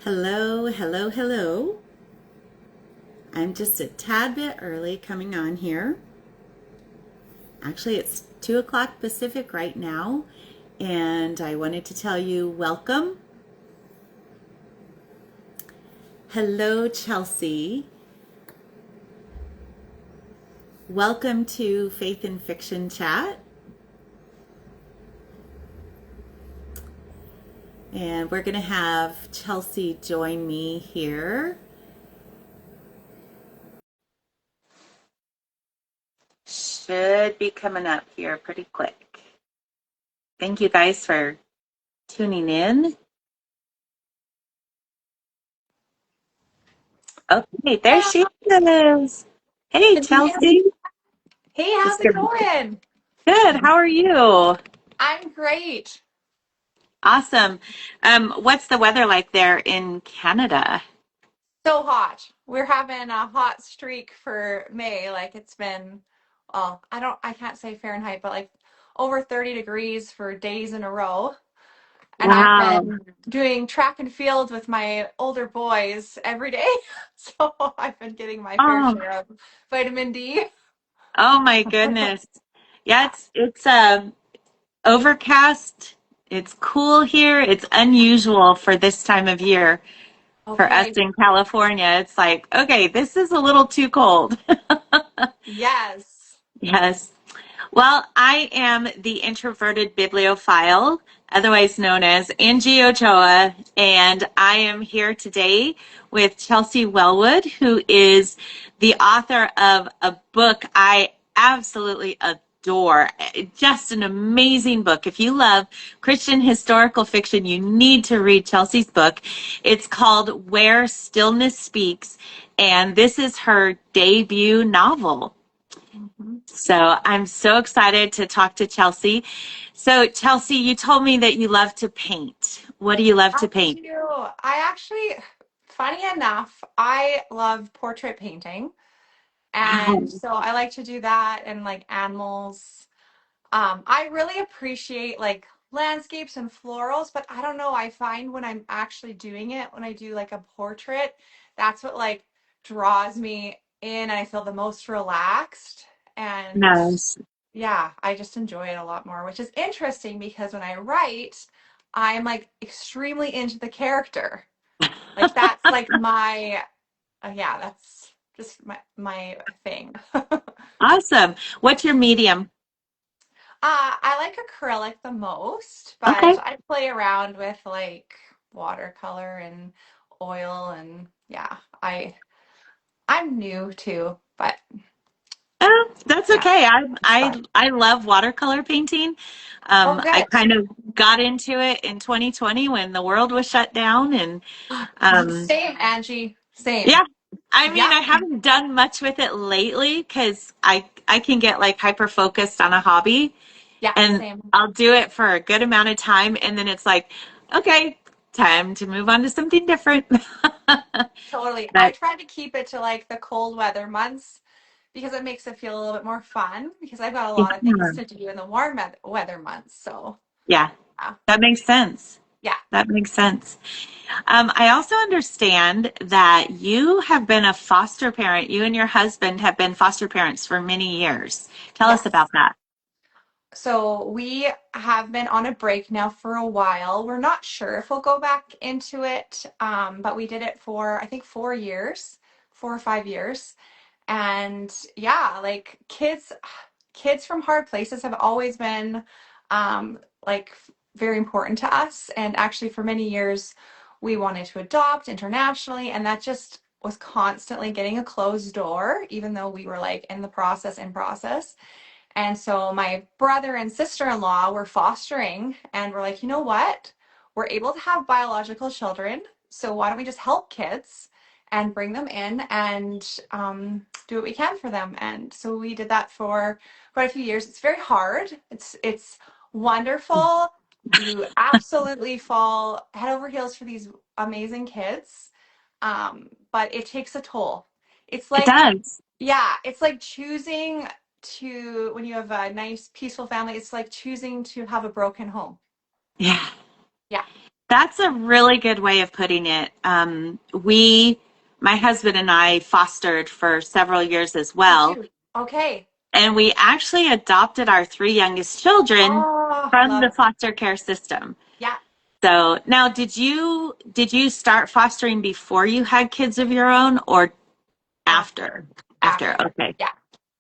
Hello, hello, hello. I'm just a tad bit early coming on here. Actually, it's 2 o'clock Pacific right now, and I wanted to tell you welcome. Hello, Chelsey. Welcome to Faith and Fiction Chat. And we're going to have Chelsey join me here. Should be coming up here pretty quick. Thank you guys for tuning in. Okay, there she is. Hey, Can you hear me? Chelsey. Hey, how's Just it give going? Good. How are you? I'm great. Awesome. What's the weather like there in Canada? So hot. We're having a hot streak for May. Like it's been, well, I can't say Fahrenheit, but like over 30 degrees for days in a row. And I've Wow. been doing track and field with my older boys every day. So I've been getting my fair Oh, share of vitamin D. oh my goodness. Yeah, it's overcast. It's cool here. It's unusual for this time of year for us Okay. in California. It's like, okay, this is a little too cold. Yes. Yes. Well, I am the Introverted Bibliophile, otherwise known as Angie Ochoa, and I am here today with Chelsey Welwood, who is the author of a book I absolutely adore. Just an amazing book. If you love Christian historical fiction, you need to read Chelsey's book. It's called Where Stillness Speaks, and this is her debut novel. Mhm. So I'm so excited to talk to Chelsey. So Chelsey, you told me that you love to paint. What do you love I to paint? do. I actually, funny enough, I love portrait painting. And Wow. so I like to do that and like animals. I really appreciate like landscapes and florals, but I don't know. I find when I'm actually doing it, when I do like a portrait, that's what like draws me in and I feel the most relaxed. And Nice. yeah, I just enjoy it a lot more, which is interesting because when I write, I'm like extremely into the character. Like that's like my yeah, that's just my thing. Awesome. What's your medium? I like acrylic the most, Okay. but I play around with like watercolor and oil and yeah, I'm new too, but That's yeah, okay. it's fun. I love watercolor painting. Oh, I good. kind of got into it in 2020 when the world was shut down, and um, Same, Angie. Same. yeah. I mean, Yep. I haven't done much with it lately because I can get like hyper focused on a hobby. Yeah, And same. I'll do it for a good amount of time, and then it's like, okay, time to move on to something different. Totally. I But try to keep it to like the cold weather months because it makes it feel a little bit more fun because I've got a lot of things yeah, to do in the warm weather months. So, yeah, yeah. that makes sense. Yeah. That makes sense. I also understand that you have been a foster parent. You and your husband have been foster parents for many years. Tell us about Yes. that. So we have been on a break now for a while. We're not sure if we'll go back into it, but we did it for I think 4 years, 4 or 5 years. And yeah, like kids from hard places have always been like very important to us. And actually, for many years, we wanted to adopt internationally, and that just was constantly getting a closed door, even though we were like in process. And so my brother and sister-in-law were fostering and we're like, you know what? We're able to have biological children. So why don't we just help kids and bring them in and do what we can for them? And so we did that for quite a few years. It's very hard. It's wonderful. You absolutely fall head over heels for these amazing kids. But it takes a toll. It's It like does. yeah, it's like choosing to, when you have a nice, peaceful family, it's like choosing to have a broken home. Yeah. Yeah. That's a really good way of putting it. My husband and I fostered for several years as Did well, you? Okay. and we actually adopted our three youngest children Oh, from the love. foster care system. Yeah. So now, did you start fostering before you had kids of your own, or After. after? After, After. okay. Yeah.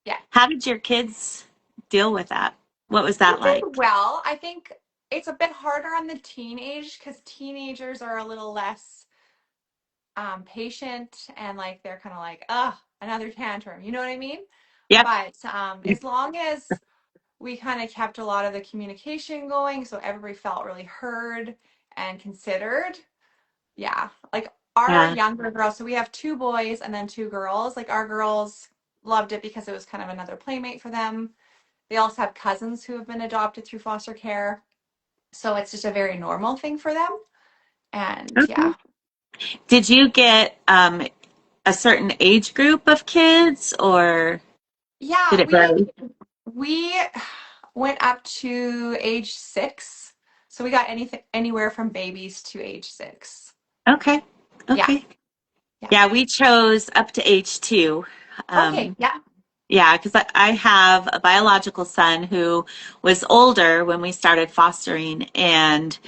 Yeah. How did your kids deal with that? What was They that did like? well. I think it's a bit harder on the teenage because teenagers are a little less patient and like they're kind of like, another tantrum. You know what I mean? Yep. But as long as we kind of kept a lot of the communication going, so everybody felt really heard and considered. Yeah, like our Yeah. younger girls, so we have two boys and then two girls. Like our girls loved it because it was kind of another playmate for them. They also have cousins who have been adopted through foster care. So it's just a very normal thing for them. And Okay. yeah. Did you get a certain age group of kids, or did Yeah, it vary? we went up to age 6. So we got anything anywhere from babies to age 6. Okay. Yeah. Okay. Yeah. Yeah, we chose up to age two. Okay. Um, Yeah. yeah, because I have a biological son who was older when we started fostering, and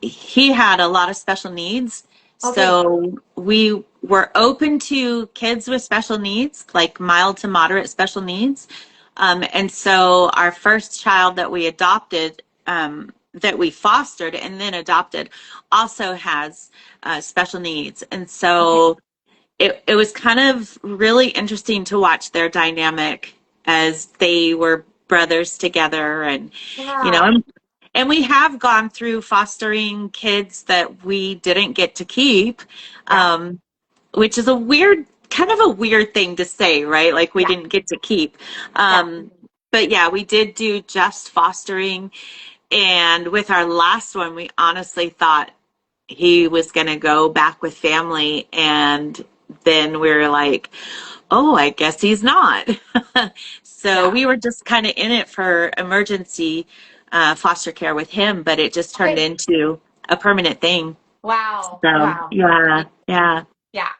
he had a lot of special needs. Okay. So we were open to kids with special needs, like mild to moderate special needs. And so our first child that we adopted, that we fostered and then adopted, also has special needs. And Okay. so it was kind of really interesting to watch their dynamic as they were brothers together. And you know, Yeah. and we have gone through fostering kids that we didn't get to keep, Yeah. um, which is a weird, kind of a weird thing to say, right? Like we Yeah. didn't get to keep. Yeah. But yeah, we did do just fostering. And with our last one, we honestly thought he was going to go back with family. And then we were like, oh, I guess he's not. So Yeah. we were just kind of in it for emergency foster care with him, but it just turned Okay. into a permanent thing. Wow. So Wow. yeah, yeah, Yeah.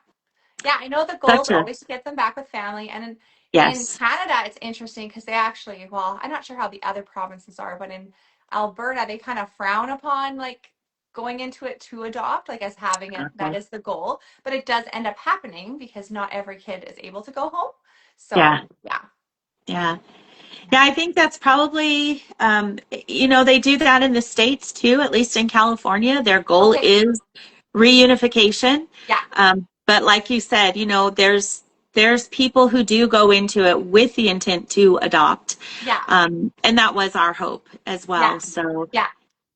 Yeah, I know the goal is such a always to get them back with family. And in yes. Canada, it's interesting because they actually, well, I'm not sure how the other provinces are, but in Alberta, they kind of frown upon like going into it to adopt, like as having it, that Okay. is the goal. But it does end up happening because not every kid is able to go home. Yeah, So, yeah. yeah. Yeah, Yeah. I think that's probably, they do that in the States too, at least in California. Their goal Okay. is reunification. Yeah. But like you said, there's people who do go into it with the intent to adopt. Yeah. And that was our hope as Yeah. well. So Yeah.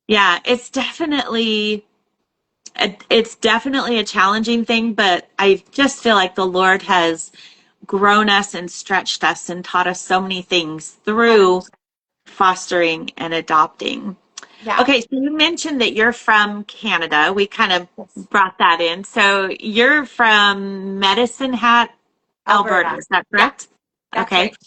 yeah, it's definitely a challenging thing, but I just feel like the Lord has grown us and stretched us and taught us so many things through 100%. fostering and adopting. Yeah. Okay, so you mentioned that you're from Canada. We kind of Yes. brought that in. So you're from Medicine Hat, Alberta. Alberta. Is that Yeah. correct? That's Okay. right.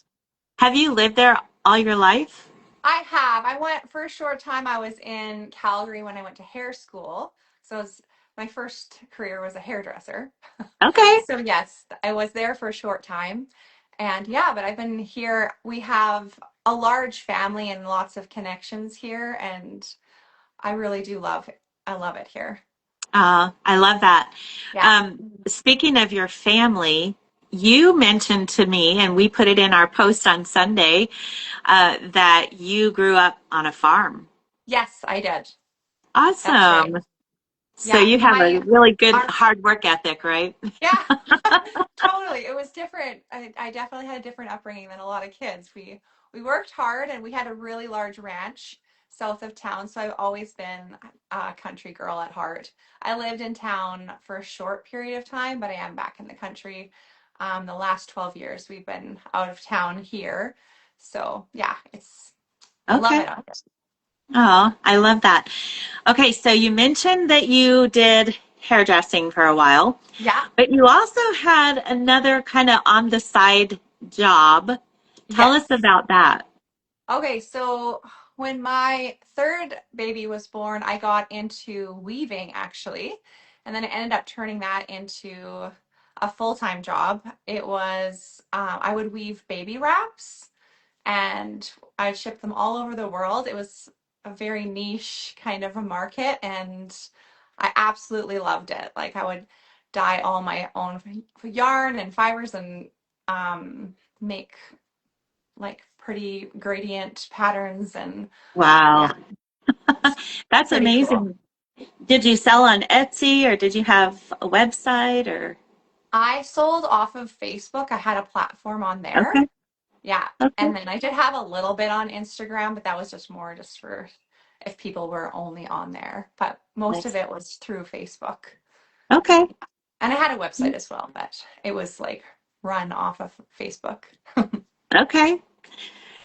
Have you lived there all your life? I have. I went for a short time. I was in Calgary when I went to hair school. So my first career was a hairdresser. Okay. So yes, I was there for a short time. And yeah, but I've been here. We have a large family and lots of connections here, and I really do love it. I love it here. I love that. Yeah. Speaking of your family, you mentioned to me, and we put it in our post on Sunday, that you grew up on a farm. Yes, I did. That's right. Awesome. So Yeah. you have a really good Our hard work ethic, right? Yeah, totally. It was different. I definitely had a different upbringing than a lot of kids. We worked hard and we had a really large ranch south of town, so I've always been a country girl at heart. I lived in town for a short period of time, but I am back in the country. The last 12 years we've been out of town here. So yeah, I love Okay. it out here. Oh, I love that. Okay, so you mentioned that you did hairdressing for a while, Yeah, but you also had another kind of on the side job. Tell us yes. about that. Okay, so when my third baby was born, I got into weaving actually, and then I ended up turning that into a full-time job. It was I would weave baby wraps and I'd ship them all over the world. It was a very niche kind of a market, and I absolutely loved it. Like I would dye all my own yarn and fibers and make like pretty gradient patterns, and Wow. yeah, it's That's pretty cool. amazing. Did you sell on Etsy or did you have a website or? I sold off of Facebook. I had a platform on there. Okay. Yeah. Okay. And then I did have a little bit on Instagram, but that was just more just for if people were only on there. But most of Nice. it was through Facebook. Okay. And I had a website as well, but it was like run off of Facebook. Okay.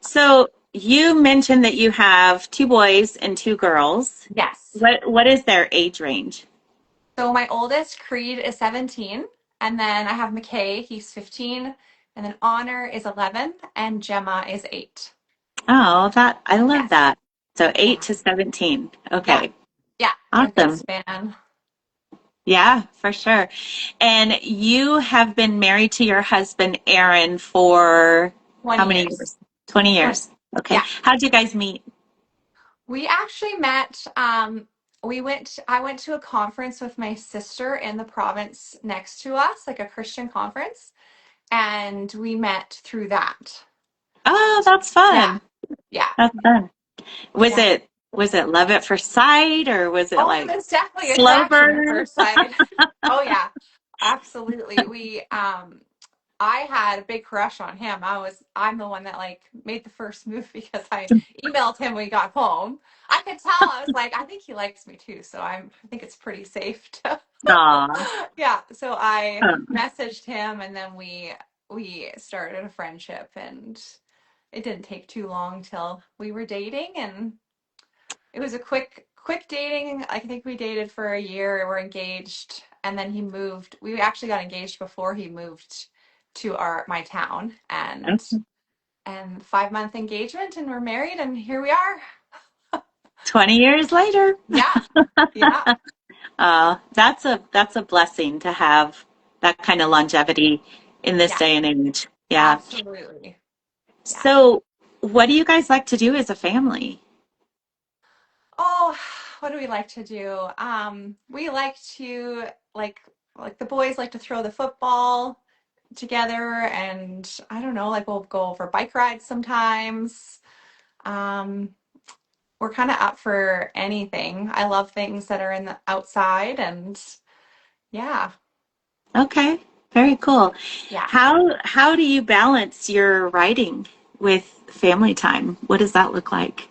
So you mentioned that you have two boys and two girls. Yes. What is their age range? So my oldest, Creed, is 17. And then I have McKay, he's 15. And then Honor is 11. And Gemma is 8. Oh, that I love Yes. that. So 8 Yeah. to 17. Yeah. Okay. Yeah. A good Awesome. span. Yeah, for sure. And you have been married to your husband, Aaron, for how 20 many years. years? 20 20. years. Okay. Yeah. How'd you guys meet? We actually met, I went to a conference with my sister in the province next to us, like a Christian conference, and we met through that. Oh, that's Yeah. fun. Yeah. That's fun. Was Yeah. it love at first sight or was it Oh, it like was definitely slow attraction at burn? first sight. Oh yeah, absolutely. I had a big crush on him. I'm the one that like made the first move because I emailed him when he got home. I could tell. I was like, I think he likes me too, so I think it's pretty safe to Aw. yeah. So I Um, messaged him and then we started a friendship, and it didn't take too long till we were dating, and it was a quick dating. I think we dated for a year, we're engaged, and then he moved. We actually got engaged before he moved to our my town, okay. and 5 month engagement, and we're married, and here we are. 20 years later. Yeah. Yeah. That's a blessing to have that kind of longevity in this Yeah. day and age. Yeah. Absolutely. Yeah. So, what do you guys like to do as a family? Oh, what do we like to do? We like to like the boys like to throw the football together, and I don't know, like we'll go for bike rides sometimes. Um, we're kind of up for anything. I love things that are in the outside, and yeah, Okay, very cool. yeah. How do you balance your writing with family time? What does that look like?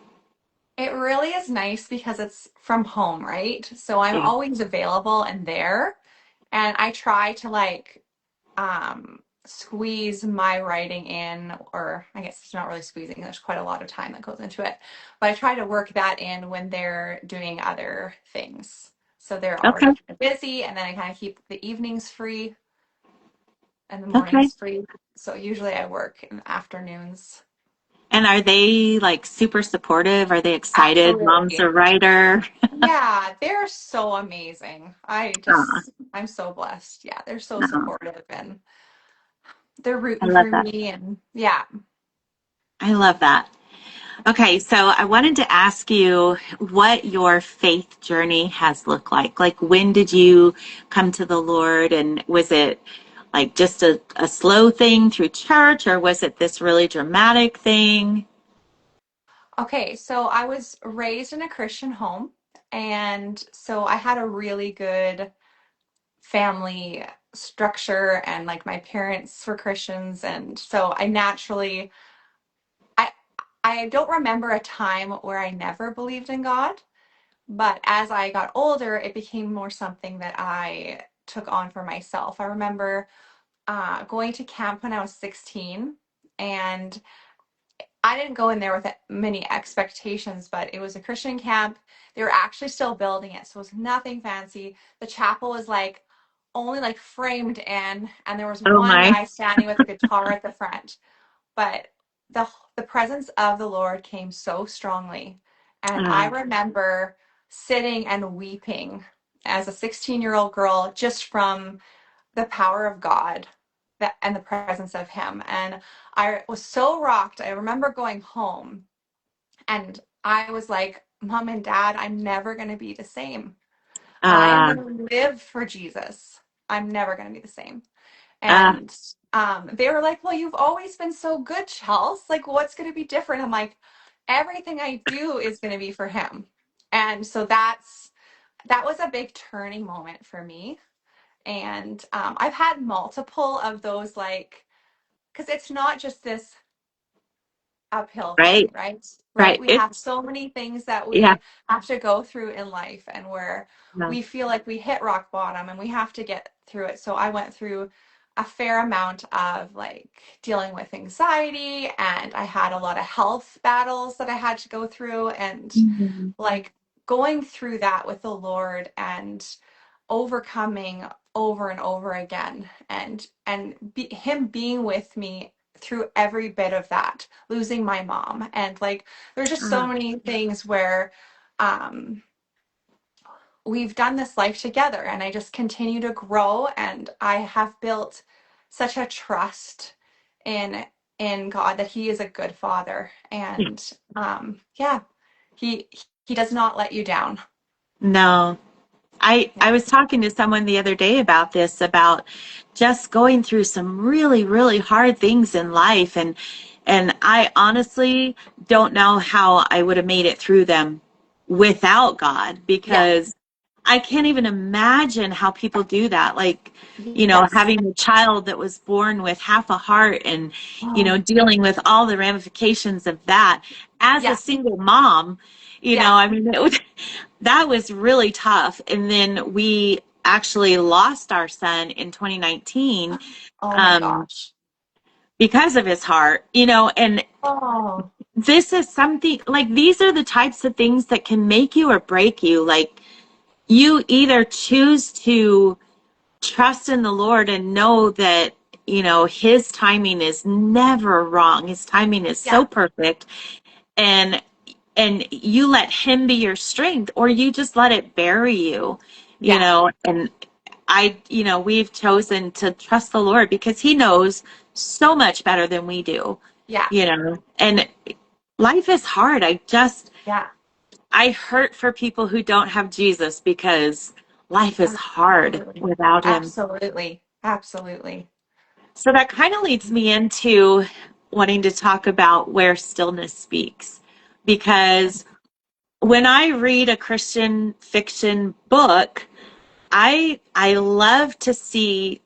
It really is nice because it's from home, right? So I'm Yeah. always available and there, and I try to like squeeze my writing in, or I guess it's not really squeezing, there's quite a lot of time that goes into it, but I try to work that in when they're doing other things. So they're already Okay. kind of busy, and then I kind of keep the evenings free and the Okay. mornings free. So usually I work in the afternoons. And are they like super supportive? Are they excited? Mom's Absolutely. a writer. Yeah, they're so amazing. Aw, I'm so blessed. Yeah, they're so aw, supportive, and they're I rooting love for that. me, and yeah. I love that. Okay, so I wanted to ask you what your faith journey has looked like. Like, when did you come to the Lord, and was it like just a slow thing through church, or was it this really dramatic thing? Okay, so I was raised in a Christian home, and so I had a really good family structure, and like my parents were Christians, and so I I don't remember a time where I never believed in God, but as I got older, it became more something that I took on for myself. I remember going to camp when I was 16, and I didn't go in there with many expectations, but it was a Christian camp. They were actually still building it, so it was nothing fancy. The chapel was like only like framed in, and there was Oh one my. guy standing with a guitar at the front. But the the presence of the Lord came so strongly. And I Ah, remember sitting and weeping as a 16-year-old girl just from the power of God and the presence of him. And I was so rocked. I remember going home and I was like, Mom and Dad, I'm never going to be the same. I am ah, going to live for Jesus. I'm never going to be the same. ah, And they were like, well, you've always been so good, Chels. Like, what's going to be different? I'm like, everything I do is going to be for him. And so that was a big turning moment for me. And I've had multiple of those, like, because it's not just this uphill thing, right, right? Right. right. We have It's, so many things that yeah, we have to go through in life and where no. we feel like we hit rock bottom and we have to get through it. So I went through a fair amount of like dealing with anxiety, and I had a lot of health battles that I had to go through, and Mhm. like going through that with the Lord and overcoming over and over again, and him being with me through every bit of that, losing my mom, and like there's just so Ah, many things where um we've done this life together, and I just continue to grow, and I have built such a trust in God that he is a good father, yeah. and yeah, he he does not let you down. No. I Yeah. was talking to someone the other day about this, about just going through some really, really hard things in life. And I honestly don't know how I would have made it through them without God, Yeah. because I can't even imagine how people do that. Like, Yes. having a child that was born with half a heart and, Oh, dealing with all the ramifications of that as a yeah. single mom, Yeah. I mean, that was really tough. And then we actually lost our son in 2019, Oh my um, gosh. because of his heart, and Oh, this is something like, these are the types of things that can make you or break you. Like, you either choose to trust in the Lord and know that, his timing is never wrong. His timing is yeah. so perfect. And you let him be your strength, or you just let it bury you, Yeah. and we've chosen to trust the Lord because he knows so much better than we do, Yeah. and life is hard. Yeah. I hurt for people who don't have Jesus, because life is hard Absolutely. without him. Absolutely. Absolutely. So that kind of leads me into wanting to talk about where stillness speaks, because when I read a Christian fiction book, I love to see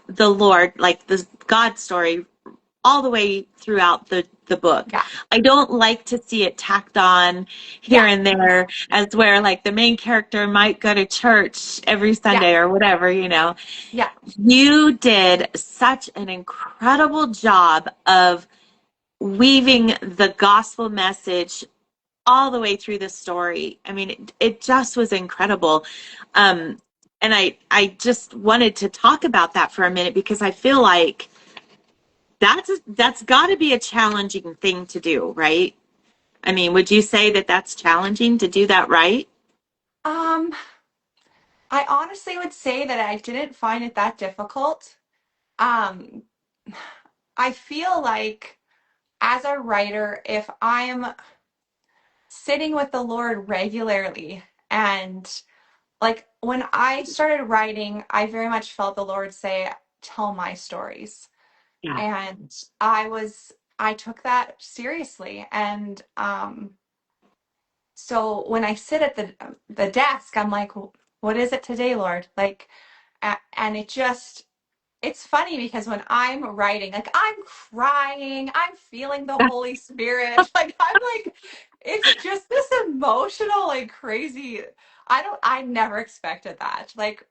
the Lord, like the God story, all the way throughout the book. Yeah. I don't like to see it tacked on here Yeah. and there, as where like the main character might go to church every Yeah. Sunday or whatever, Yeah. You did such an incredible job of weaving the gospel message all the way through the story. I mean, it just was incredible. Um, and I just wanted to talk about that for a minute, because I feel like that's got to be a challenging thing to do, right? I mean, would you say that that's challenging to do that right? Um, I honestly would say that I didn't find it that difficult. Um, I feel like as a writer, if I'm sitting with the Lord regularly, and like when I started writing, I very much felt the Lord say, tell my stories. Yeah. And I took that seriously. And so when I sit at the desk, I'm like, what is it today, Lord? Like, and it's funny because when I'm writing, like I'm crying, I'm feeling the Holy Spirit. Like I'm like, it's just this emotional, like crazy. I never expected that. Like,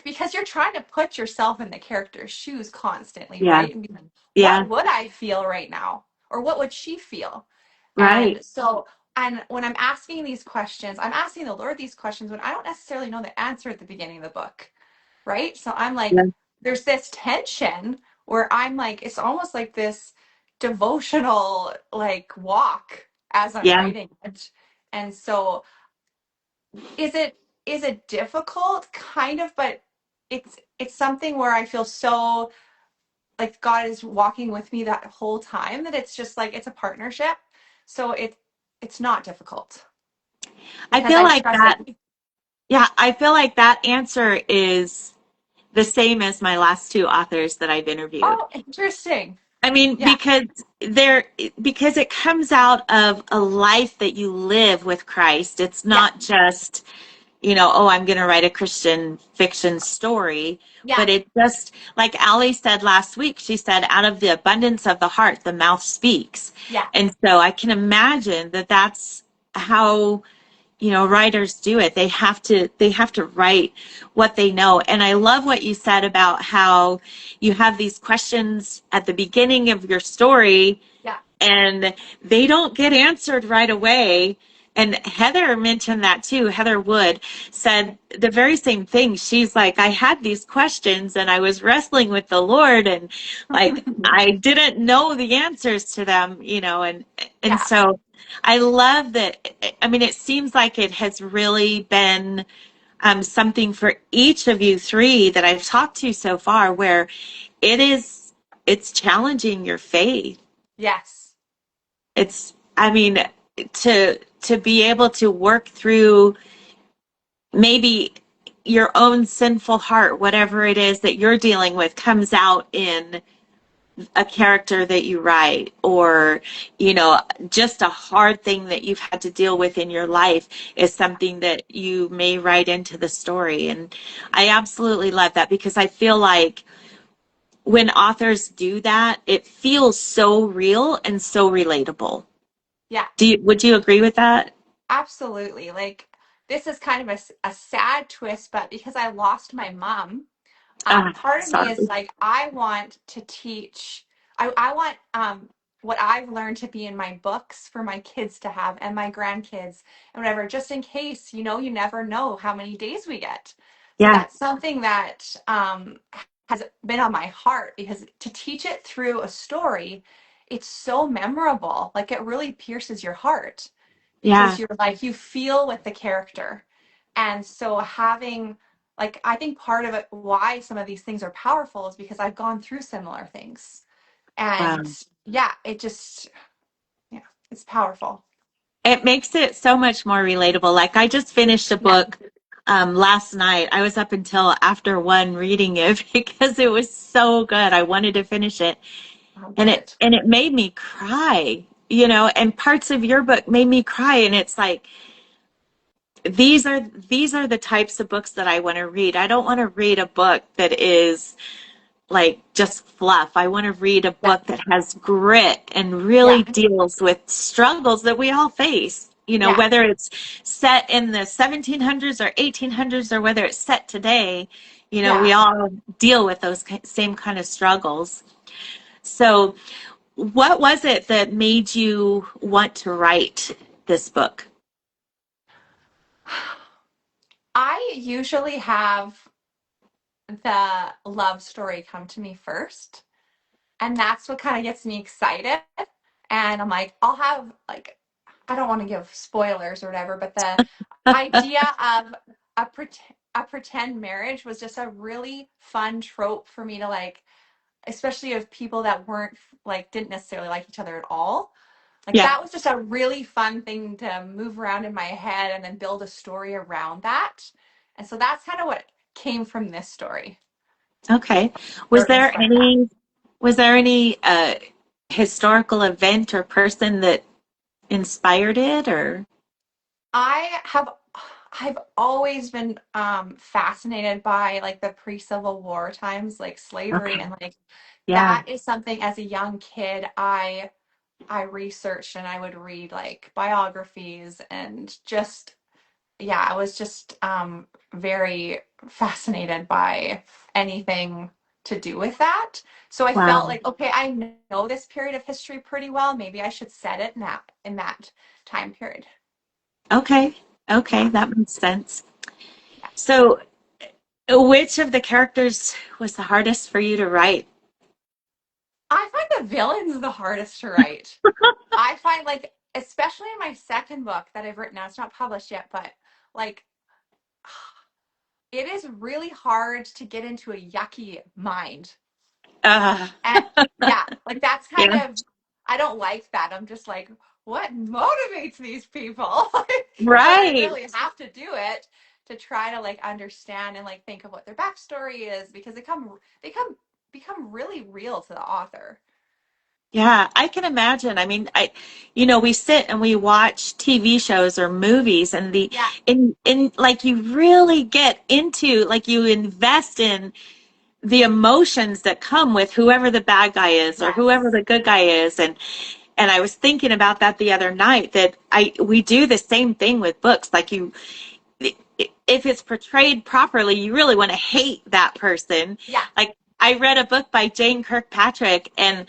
because you're trying to put yourself in the character's shoes constantly, Yeah. right? And be like, Yeah. what would I feel right now? Or what would she feel? Right. And so, and when I'm asking these questions, I'm asking the Lord these questions when I don't necessarily know the answer at the beginning of the book, right? So I'm like, Yeah. there's this tension where I'm like, it's almost like this. devotional like walk as I'm Yeah. writing it. And so is it difficult? Kind of, but it's something where I feel so like God is walking with me that whole time that it's just like it's a partnership. So it's not difficult I because feel I like trust that. it. Yeah, I feel like that answer is the same as my last two authors that I've interviewed. Oh, interesting. I mean, Yeah, there because it comes out of a life that you live with Christ. It's yeah, not just, oh, I'm going to write a Christian fiction story, yeah, but it just, like Allie said last week, she said, out of the abundance of the heart, the mouth speaks. yeah, And so I can imagine that that's how writers do it. They have to write what they know. And I love what you said about how you have these questions at the beginning of your story yeah. and they don't get answered right away. And Heather mentioned that too. Heather Wood said the very same thing. She's like, I had these questions and I was wrestling with the Lord and like I didn't know the answers to them, and Yeah, so I love that. I mean, it seems like it has really been something for each of you three that I've talked to so far where it's challenging your faith. yes, I mean, to be able to work through maybe your own sinful heart, whatever it is that you're dealing with, comes out in a character that you write, or just a hard thing that you've had to deal with in your life is something that you may write into the story. And I absolutely love that because I feel like when authors do that, it feels so real and so relatable. yeah. Would you agree with that? Absolutely. Like this is kind of a sad twist, but because I lost my mom, part of me is Sorry. like I want to teach. I want what I've learned to be in my books for my kids to have and my grandkids and whatever, just in case, you never know how many days we get. So Yeah, that's something that has been on my heart because to teach it through a story, it's so memorable. Like it really pierces your heart because yeah, you're like you feel with the character. And so having like I think part of it why some of these things are powerful is because I've gone through similar things. And wow. yeah, it just yeah, it's powerful. It makes it so much more relatable. Like I just finished a Yeah. book last night. I was up until after one reading it because it was so good. I wanted to finish it. Oh, And it good. and it made me cry, and parts of your book made me cry. And it's like these are the types of books that I want to read. I don't want to read a book that is like just fluff. I want to read a Yeah. book that has grit and really Yeah. deals with struggles that we all face. Yeah. Whether it's set in the 1700s or 1800s or whether it's set today, we Yeah. all deal with those same kind of struggles. So, what was it that made you want to write this book? I usually have the love story come to me first. And that's what kind of gets me excited. And I'm like, I'll have like, I don't want to give spoilers or whatever, but the idea of a pretend marriage was just a really fun trope for me to like, especially of people that weren't like didn't necessarily like each other at all. Like Yeah. that was just a really fun thing to move around in my head and then build a story around that. And so that's kind of what came from this story Okay. Was or there inspired that. any was there any historical event or person that inspired it or I have I've always been fascinated by like the pre-Civil War times, like slavery okay. and like Yeah. that is something as a young kid I researched and I would read like biographies and just yeah, I was just very fascinated by anything to do with that. So I felt Wow. like okay, I know this period of history pretty well. Maybe I should set it in that time period. Okay. Okay, Yeah. that makes sense. Yeah. So, which of the characters was the hardest for you to write? I find the villains the hardest to write. I find like, especially in my second book that I've written now, it's not published yet, but like it is really hard to get into a yucky mind. Uh, And yeah, like that's kind yeah, of, I don't like that. I'm just like, what motivates these people? But I right. really have to do it to try to like understand and like think of what their backstory is because they come become really real to the author. Yeah, I can imagine. I mean, we sit and we watch TV shows or movies and Yeah. like you really get into, like you invest in the emotions that come with whoever the bad guy is or whoever Yes. the good guy is. And I was thinking about that the other night that we do the same thing with books. Like if it's portrayed properly, you really want to hate that person. Yeah. Like I read a book by Jane Kirkpatrick and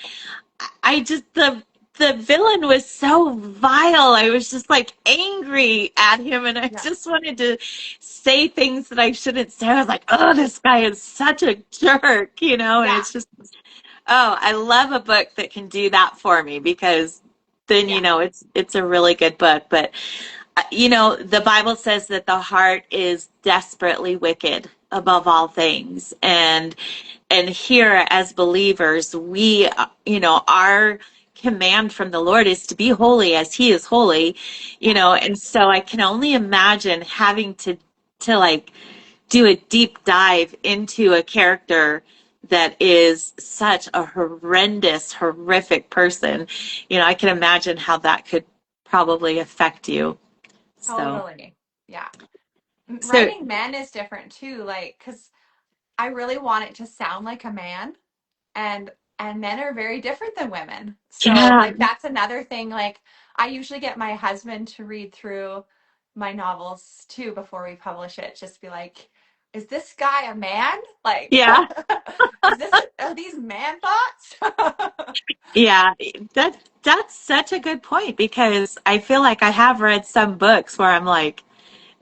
I just the villain was so vile. I was just like angry at him and I Yeah. just wanted to say things that I shouldn't say. I was like, "Oh, this guy is such a jerk," and Yeah. it's just I love a book that can do that for me because then Yeah. it's a really good book. But the Bible says that the heart is desperately wicked above all things, and here as believers, we our command from the Lord is to be holy as He is holy, Yeah. and so I can only imagine having to like do a deep dive into a character that is such a horrendous, horrific person. I can imagine how that could probably affect you. So, Totally. Yeah. so Writing men is different too, like, because I really want it to sound like a man, and men are very different than women. So yeah, like that's another thing. Like I usually get my husband to read through my novels too before we publish it. Just be like, is this guy a man? Like, yeah, are these man thoughts? yeah. That's such a good point because I feel like I have read some books where I'm like,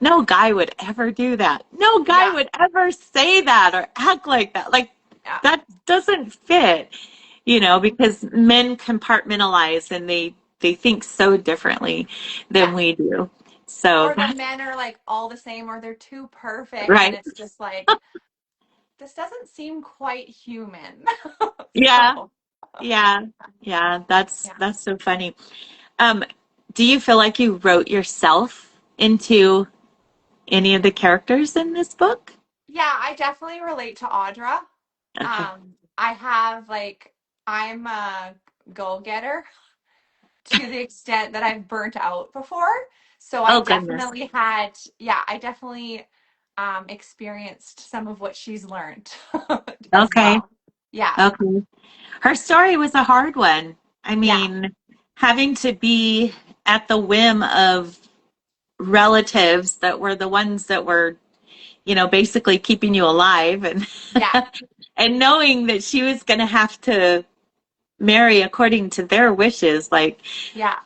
no guy would ever do that. No guy Yeah. would ever say that or act like that. Like Yeah. that doesn't fit, Mhm. because men compartmentalize and they think so differently than Yeah. we do. So Or the that's men are like all the same or they're too perfect and right. it's just like this doesn't seem quite human. Yeah. So, Yeah. Yeah. That's yeah. that's so funny. Um, do you feel like you wrote yourself into any of the characters in this book? Yeah, I definitely relate to Audra. Okay. I have like I'm a go-getter to the extent that I've burnt out before. So I Oh goodness. definitely had, yeah, I definitely experienced some of what she's learned as Okay. well. Yeah. Okay. Her story was a hard one. I Yeah. mean, having to be at the whim of relatives that were the ones that were, basically keeping you alive and Yeah. and knowing that she was going to have to marry according to their wishes, like Yeah.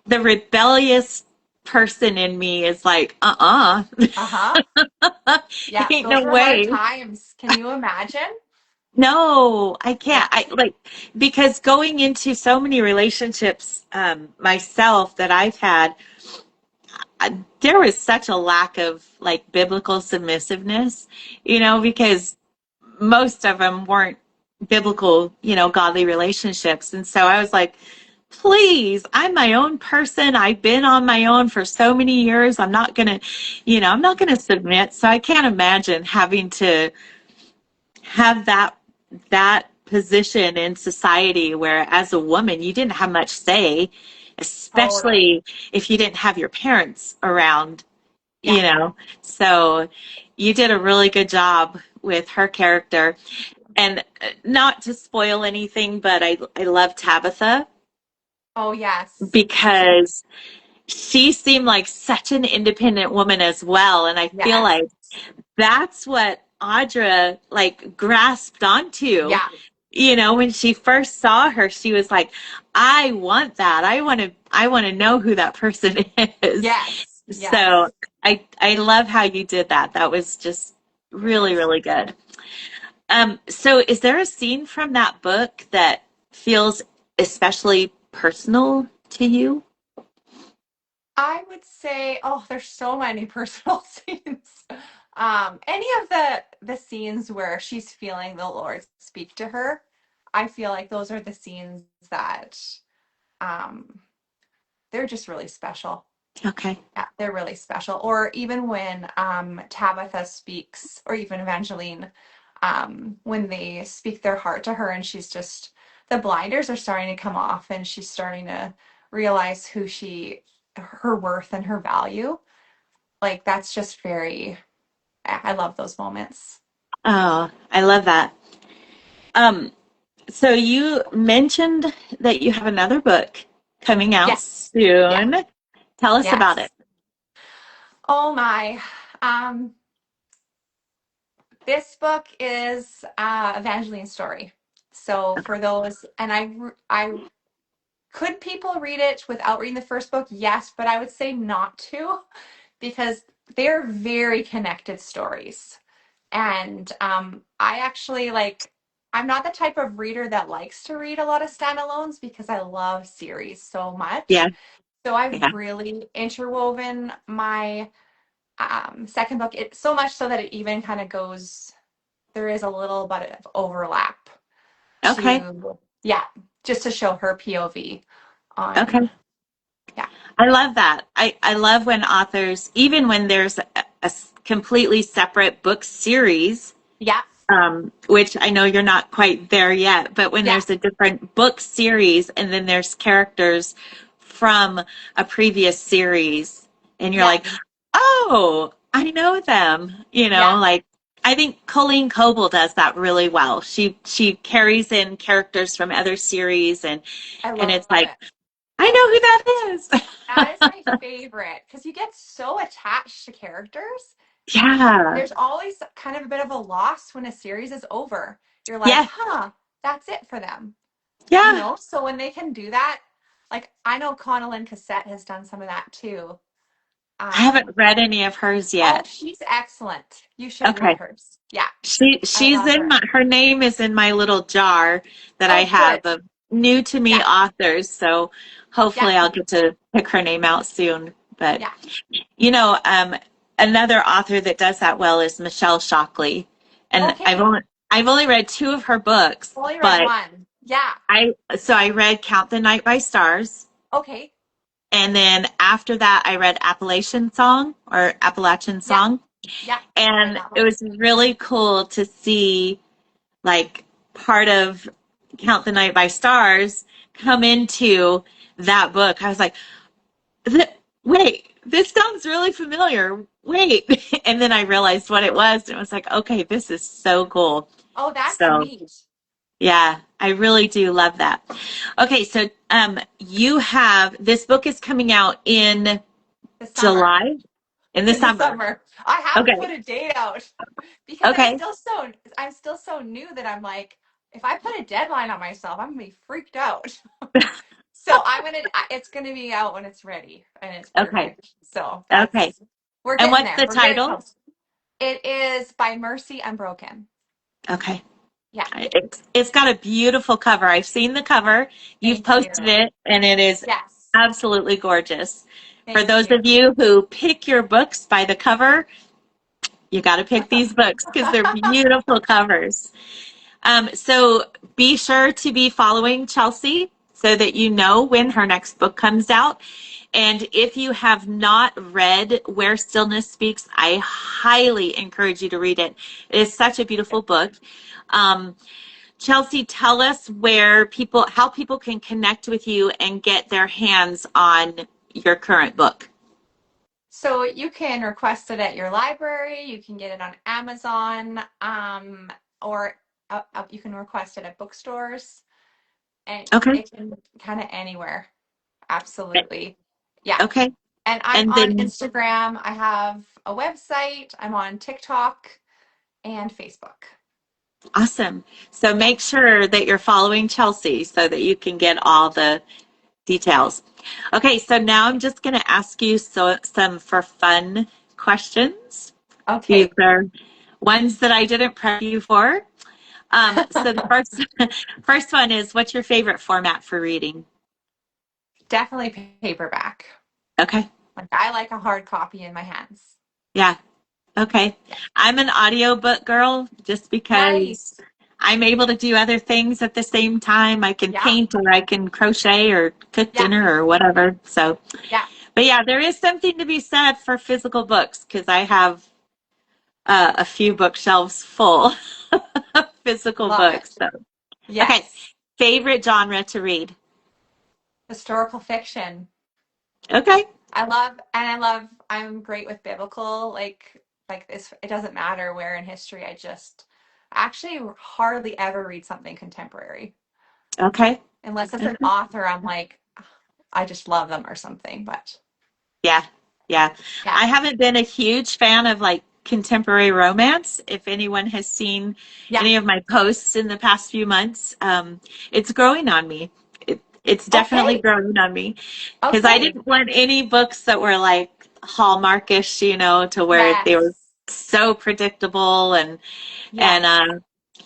the rebellious person in me is like, uh-uh. Uh-huh. Yeah. Ain't Those no were hard way. times. Can you imagine? No, I can't. Yeah. I like because going into so many relationships myself that I've had, there was such a lack of like biblical submissiveness, because most of them weren't biblical, godly relationships. And so I was like, please, I'm my own person. I've been on my own for so many years. I'm not going to submit. So I can't imagine having to have that position in society where as a woman you didn't have much say, Totally. especially if you didn't have your parents around, Yeah. so you did a really good job with her character. And not to spoil anything, but I love Tabitha Oh, yes. because she seemed like such an independent woman as well. And I feel Yes. like that's what Audra like grasped onto. Yeah. When she first saw her, she was like, I want that. I want to know who that person is. Yes. So Yes. I love how you did that. That was just It really, was. really good. So is there a scene from that book that feels especially personal to you? I would say, oh, there's so many personal scenes. Any of the scenes where she's feeling the Lord speak to her, I feel like those are the scenes that um, they're just really special. Okay. Yeah, they're really special. Or even when Tabitha speaks, or even Evangeline, when they speak their heart to her, and she's just the blinders are starting to come off, and she's starting to realize her worth and her value. Like that's just very. I love those moments. Oh, I love that. Um, so you mentioned that you have another book coming out Yes. Yeah. soon. Tell us about it. Yes. Oh my. Um, this book is Evangeline's story. So for those, and I could people read it without reading the first book? Yes, but I would say not to because they're very connected stories. And I actually like, I'm not the type of reader that likes to read a lot of standalones because I love series so much. Yeah, So I've yeah. really interwoven my second book it so much so that it even kind of goes, there is a little bit of overlap Okay, to, yeah, just to show her POV okay. on, yeah, I love that. I love when authors, even when there's a completely separate book series, yeah, which I know you're not quite there yet, but when yeah, there's a different book series and then there's characters from a previous series, and you're yeah, like, oh, I know them, yeah, like I think Colleen Coble does that really well. She carries in characters from other series I and love it's like, it. I know who that That is is. my favorite because you get so attached to characters, and Yeah. there's always kind of a bit of a loss when a series is over. You're like, Yeah. huh, that's it for them, Yeah. So when they can do that, like I know Connellan Cassette has done some of that too. I haven't Um, read any of hers oh, yet. she's excellent. You should read Okay. hers. Yeah, I She's love in her. her name is in my little jar that I Oh, have good. of new to me Yeah, authors. So yeah, hopefully I'll get to pick her name out soon. But yeah. you know, um, another author that does that well is Michelle Shockley. And Okay, I've only read two of her books, only read but one. Yeah. I read Count the Night by Stars. Okay. And then after that I read Appalachian Yeah, Song. yeah. Read And that it one. was really cool to see like part of Count the Night by Stars come into that book. I was like, wait, this sounds really familiar. Wait. And then I realized what it was. And it was like, okay, this is so cool. Oh, that's So neat. yeah, I really do love that. Okay, so you have this book is coming out in The summer. July, in the In the summer. summer. I haven't Okay. put a date out because Okay. I'm still so new that I'm like, if I put a deadline on myself, I'm gonna be freaked out. So it's gonna be out when it's ready and it's Okay. perfect. So Okay. we're And getting what's there. the We're getting title? close. It is By Mercy Unbroken. Okay. Yeah. It's got a beautiful cover. I've seen the cover. You've Thank you. posted it, and it is Yes. absolutely gorgeous. For Thank those you. of you who pick your books by the cover, you got to pick these books because they're beautiful covers. So be sure to be following Chelsey so that you know when her next book comes out. And if you have not read Where Stillness Speaks, I highly encourage you to read it. It is such a beautiful book. Um, Chelsey, tell us how people can connect with you and get their hands on your current book. So you can request it at your library, you can get it on Amazon, or you can request it at bookstores, and Okay. it can kind of anywhere. Absolutely. Yeah. Okay. And I'm And on then Instagram. I have a website. I'm on TikTok and Facebook. awesome. So Yeah. make sure that you're following Chelsey so that you can get all the details. Okay, so now I'm just going to ask you some for fun questions. These Okay. are ones that I didn't prep you for. So the first one is, what's your favorite format for reading? Definitely paperback. Okay. Like I like a hard copy in my hands. Yeah. Okay. Yeah. I'm an audiobook girl just because Nice. I'm able to do other things at the same time. I can Yeah. paint or I can crochet or cook Yeah. dinner or whatever. So, Yeah. but yeah, there is something to be said for physical books because I have a few bookshelves full of physical Love it. books. So, okay. Yes. Favorite genre to read? Historical fiction. Okay. I'm great with biblical, like this, it doesn't matter where in history, I actually hardly ever read something contemporary. Okay. Unless it's Okay. an author, I'm like, I just love them or something. But Yeah, yeah. yeah, I haven't been a huge fan of like contemporary romance. If anyone has seen yeah. any of my posts in the past few months, it's growing on me. It's definitely Okay. growing on me because I Okay. didn't want any books that were like Hallmarkish, to where they were Yes. so predictable and Yes.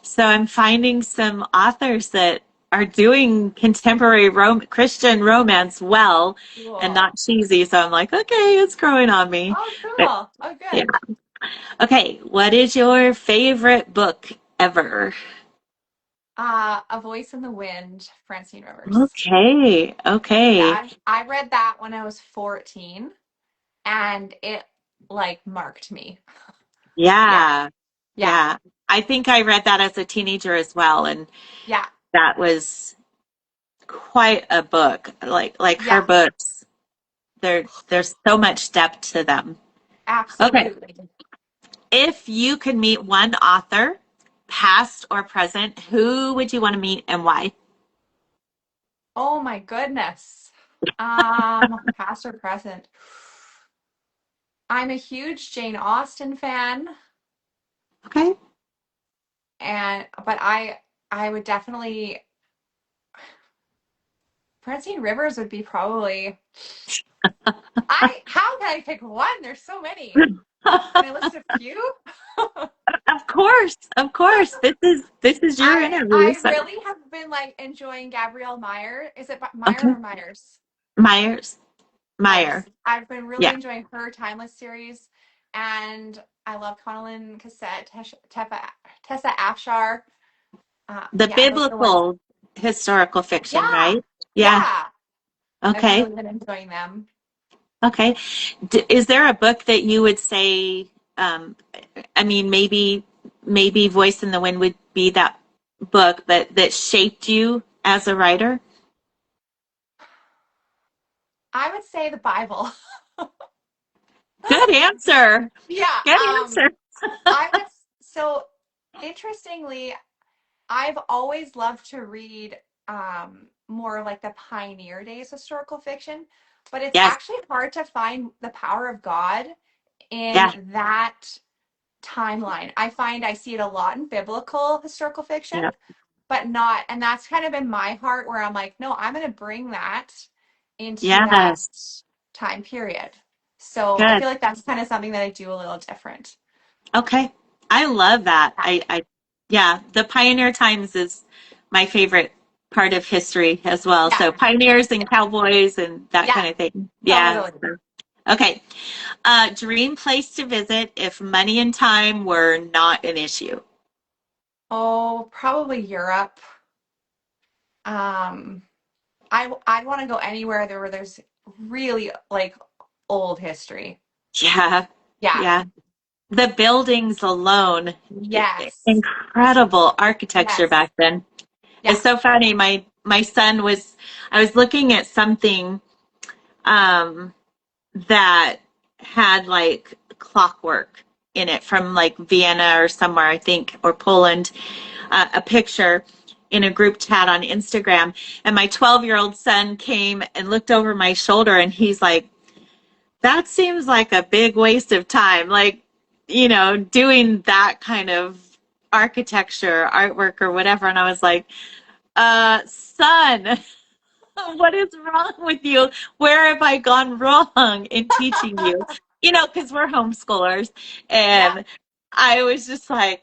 so I'm finding some authors that are doing contemporary Christian romance well and Cool. not cheesy. So I'm like, okay, it's growing on me. Oh, But cool. Oh, yeah. good. Okay, what is your favorite book ever? A Voice in the Wind, Francine Rivers. Okay, okay. Yeah, I read that when I was 14 and it like marked me. Yeah. Yeah, Yeah. yeah. I think I read that as a teenager as well, and Yeah. that was quite a book. Like her Yeah. books, there's so much depth to them. Okay. Absolutely. If you could meet one author, past or present, who would you want to meet and why? Oh my goodness. Past or present. I'm a huge Jane Austen fan, Okay. and but I would definitely Francine Rivers would be probably I how can I pick one? There's so many. Can I list a few? Of course, of course. This is your interview. I So really have been like enjoying Gabrielle Meyer. Is it Meyer okay. or Myers? Myers. Meyer. Myers. I've been really Yeah. enjoying her Timeless series, and I love Connellan Cassette, Tessa Afshar. The Yeah, those are the ones. biblical historical fiction, Yeah, right? Yeah. yeah. I've Okay. really been enjoying them. Okay. Is there a book that you would say, I mean, maybe Voice in the Wind would be that book, but that shaped you as a writer? I would say the Bible. Good answer. Yeah, Good answer. I would. So interestingly, I've always loved to read more like the pioneer days historical fiction, but it's Yes. actually hard to find the power of God Yeah. in that timeline. I find I see it a lot in biblical historical fiction, Yeah. but not, and that's kind of been my heart where I'm like, no, I'm going to bring that into that Yes. time period. So I Good. feel like that's kind of something that I do a little different. Okay. I love that. Yeah. Yeah, the pioneer times is my favorite part of history as well. Yeah. So pioneers and cowboys and that Yeah. kind of thing. Yeah. Totally. Okay. Dream place to visit if money and time were not an issue. Oh, probably Europe. Um, I want to go anywhere where there's really like old history. Yeah. Yeah. Yeah. The buildings alone, Yes. incredible architecture Yes. back then. Yeah. It's so funny. My son I was looking at something um that had like clockwork in it from like Vienna or somewhere, I think, or Poland, a picture in a group chat on Instagram. And my 12-year-old son came and looked over my shoulder and he's like, that seems like a big waste of time. Like, doing that kind of architecture, artwork, or whatever. And I was like, son, what is wrong with you? Where have I gone wrong in teaching you? Because we're homeschoolers. Yeah. And I was just like,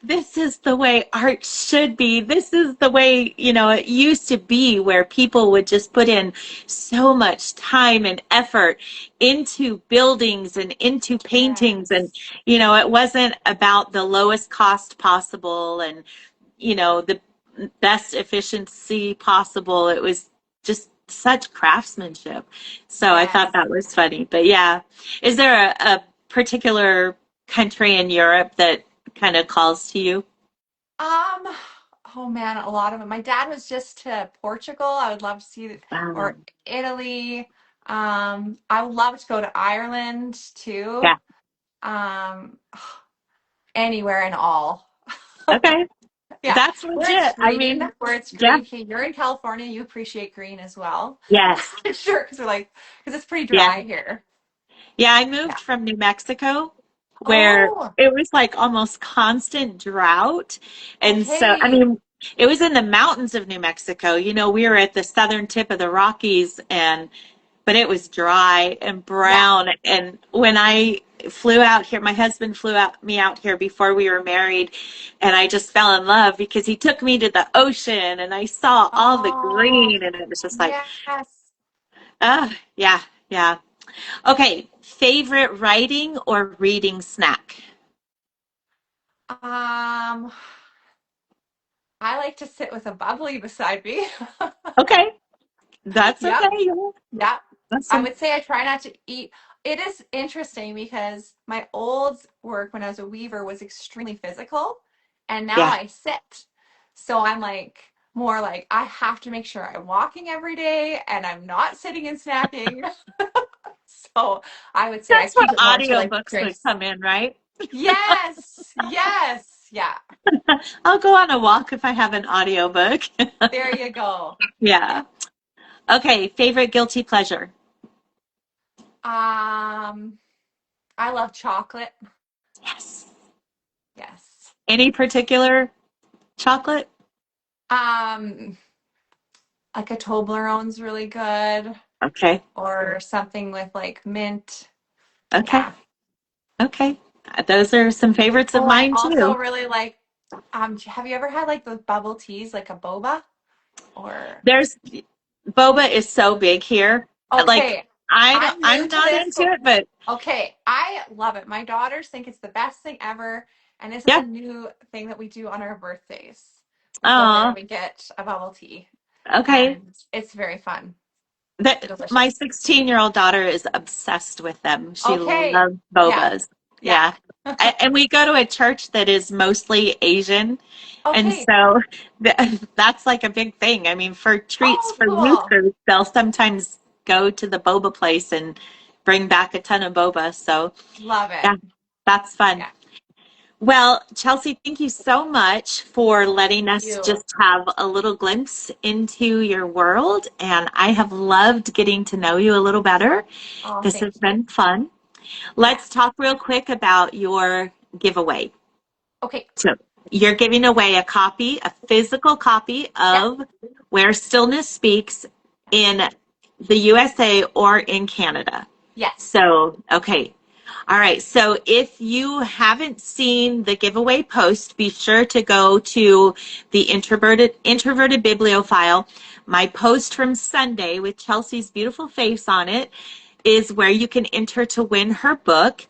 this is the way art should be. This is the way, it used to be where people would just put in so much time and effort into buildings and into paintings. And, Yes. it wasn't about the lowest cost possible and, the best efficiency possible. It was just such craftsmanship. So I thought Yes. that was funny. But yeah, is there a particular country in Europe that kind of calls to you? Um, oh man, a lot of it. My dad was just to Portugal. I would love to see, or Um, Italy. I would love to go to Ireland too. yeah. Um, anywhere and all. Okay. Yeah, That's where it's legit. I green, mean, where it's yeah. green. Okay, you're in California, you appreciate green as well. Yes. Sure, because because it's pretty Yeah. dry here. Yeah. I moved Yeah. from New Mexico where Oh, it was like almost constant drought. And so, I okay. mean, it was in the mountains of New Mexico. We were at the southern tip of the Rockies but it was dry and Yeah. brown. And when I flew out here, my husband me out here before we were married, and I just fell in love because he took me to the ocean and I saw all the Oh, green, and it was just like, yes. yeah, yeah. Okay, favorite writing or reading snack? Um, I like to sit with a bubbly beside me. Okay, that's okay. Yep. Yeah, Yeah. I awesome. would say I try not to eat. It is interesting because my old work when I was a weaver was extremely physical, and now Yeah, I sit. So I'm like more like I have to make sure I'm walking every day and I'm not sitting and snacking. So I would say I that's what keep it more to like audiobooks would drinks. come in, right? Yes, yes, yeah. I'll go on a walk if I have an audiobook. There you go. Yeah. Okay, favorite guilty pleasure. Um, I love chocolate. Yes. Yes. Any particular chocolate? Um, like a Toblerone's really good, Okay. or something with like mint. Okay. Yeah. Okay. Those are some favorites of Oh, I mine also too. really like, have you ever had like the bubble teas, like a boba? Or There's boba is so big here. Like okay, I'm new I'm to not this, into so it, but okay, I love it. My daughters think it's the best thing ever, and this is a yeah. new thing that we do on our birthdays. We go there and Oh, we get a bubble tea, okay. and it's very fun, That my delicious. 16-year-old daughter is obsessed with them. She Okay, loves yeah, bobas. yeah. Yeah. And we go to a church that is mostly Asian. And Okay. so that's like a big thing. I mean, for treats Oh, for youth cool. groups, they'll sometimes go to the boba place and bring back a ton of boba. So, Love it. yeah, that's fun. Yeah. Well, Chelsey, thank you so much for Oh, letting thank us you. just have a little glimpse into your world. And I have loved getting to know you a little better. Oh, This has thank you. been fun. Yeah. Let's talk real quick about your giveaway. Okay. So you're giving away a physical copy Yeah. of Where Stillness Speaks in the USA or in Canada. Yes. So, okay. All right. So if you haven't seen the giveaway post, be sure to go to the Introverted Bibliophile. My post from Sunday with Chelsey's beautiful face on it is where you can enter to win her book.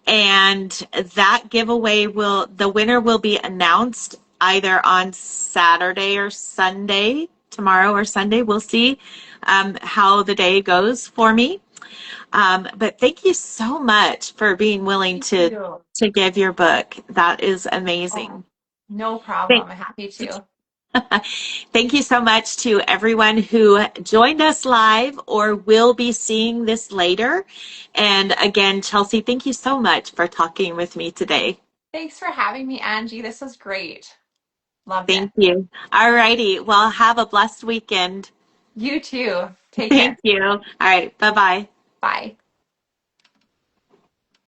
And that the winner will be announced either on Saturday or Sunday, tomorrow or Sunday. We'll see how the day goes for me. But thank you so much for being willing Thank you. to give your book. That is Oh, amazing. no Thank, problem. I'm happy to. thank you so much to everyone who joined us live or will be seeing this later. And again, Chelsey, thank you so much for talking with me today. Thanks for having me, Angie. This was great. Loved it. Thank you. All righty. Well, have a blessed weekend. You too. Take care. Thank you. All right. Bye bye. Bye.